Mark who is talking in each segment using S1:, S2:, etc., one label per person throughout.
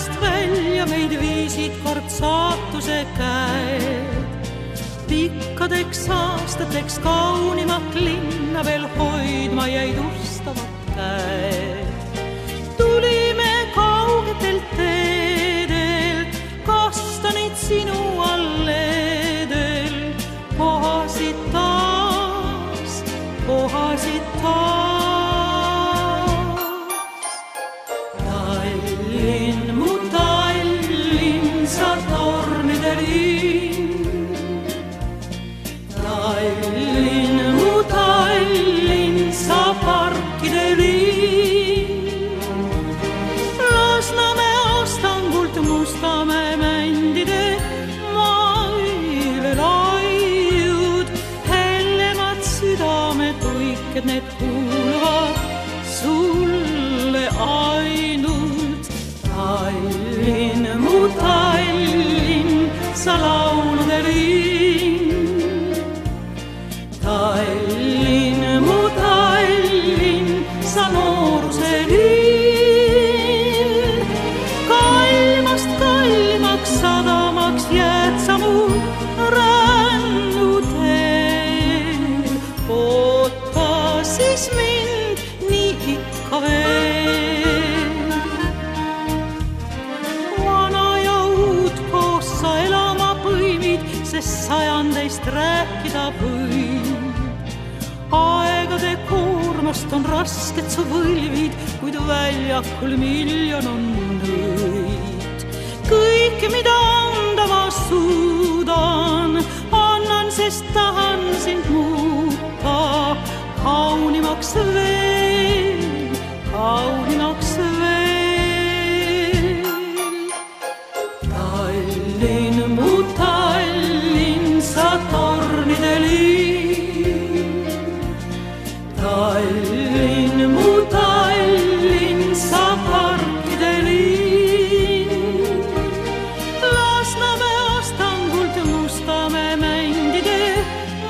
S1: majast välja meid viisid kord saatuse käed. Pikkadeks aastateks kaunimat linna veel hoidma jäid ustavad käed. Tulime kaugetelt teedelt, kastanid sinu alledel, kohasid taas, kohasid taas. Tallinn, mu Tallinn, sa tornide linn. Tallinn, mu Tallinn, sa parkide linn. Lasnamäe Astangult Mustamäe mändide maile laiud, hellemad südamed tuiked, need kuuluvad sulle ainult. Tallinn, mu Tallinn, sa laulude linn. Tallinn, mu Tallinn, sa nooruse linn. Kalmast kalmaks sadamaks jääd sa mu rännuteel. Oota siis mind nii ikka veel. Vana ja uut koos sa elama põimid, sest sajandeist rääkida võib. Aegade koormast on rasked su võlvid, kuid väljakul miljon on nõid. Kõik, mida anda ma suudan, annan, sest tahan sind muuta kaunimaks veel, kaunimaks veel. Tallinn, mu Tallinn, sa tornide linn. Tallinn, mu Tallinn, sa parkide linn. Lasnamäe Astangult Mustamäe mändide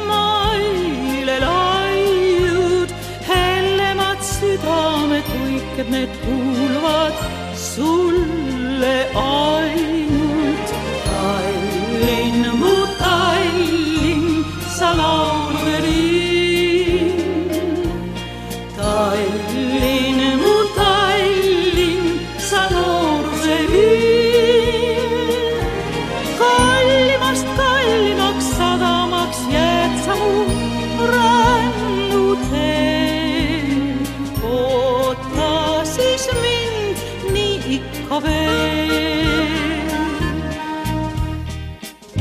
S1: maile laiud, hellemad südamed tuiked, need kuuluvad sulle ainult. Tallinn, mu Tallinn, sa laulude linn. Tallinn, mu Tallinn, sa nooruse linn. Kallimast kallimaks sadamaks jääd sa mu rännuteel. Oota siis mind nii ikka veel.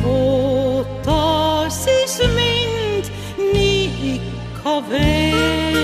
S1: Oota siis mind nii ikka veel.